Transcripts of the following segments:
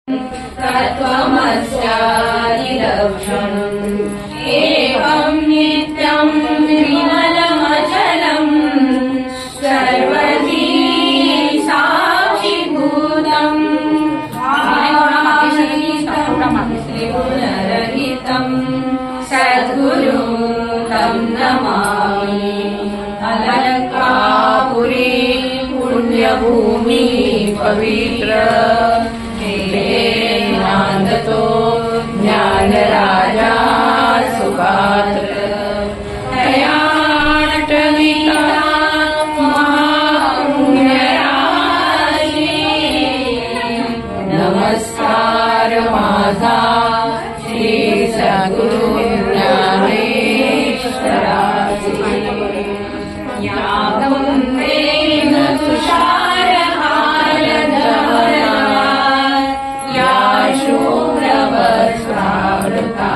तत्त्वमस्यादिलक्षणम् एवं नित्यं विमलमचलम् सर्वधी साक्षिभूतम् त्रिगुणरहितम् सद्गुरुं तं नमामि। अलङ्कापुरी पुण्यभूमि पवित्र नांदतो ज्ञानराजा सुपात्र तयाटविता महापुण्यराशी। नमस्कार माझा श्री सद्गुरु ज्ञानेश्वरासी। या वंदेन तुषारहार धवला या शुभ्रवस्त्रावृता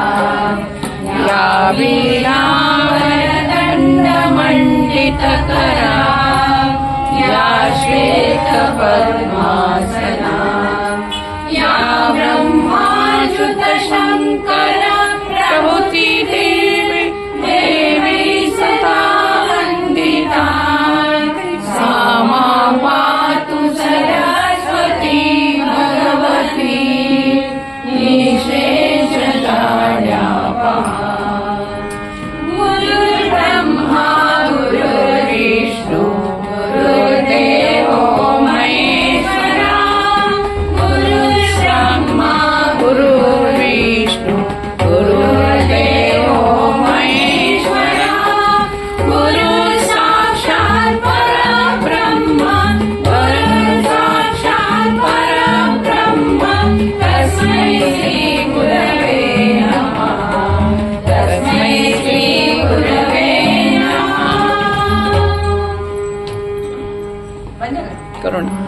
या वीणावरदण्डमण्डितकरा या श्वेतपद्मासना या ब्रह्माच्युतशङ्कर प्रभृति देवी देवी सदा वन्दिता। सा मां पातु सरस्वती भगवती निःशेषजाड्यापहा। गुरुर्ब्रह्मा गुरुर्विष्णु गुरुर्देवो महेश्वरा। गुरुर्ब्रह्मा गुरुर्विष्णु गुरुर्देवो महेश्वरा। गुरुः साक्षात् परब्रह्म गुरुः साक्षात् परब्रह्म तस्मै श्री गुरवे नमः। तस्मै श्री गुरवे नमः। करुणा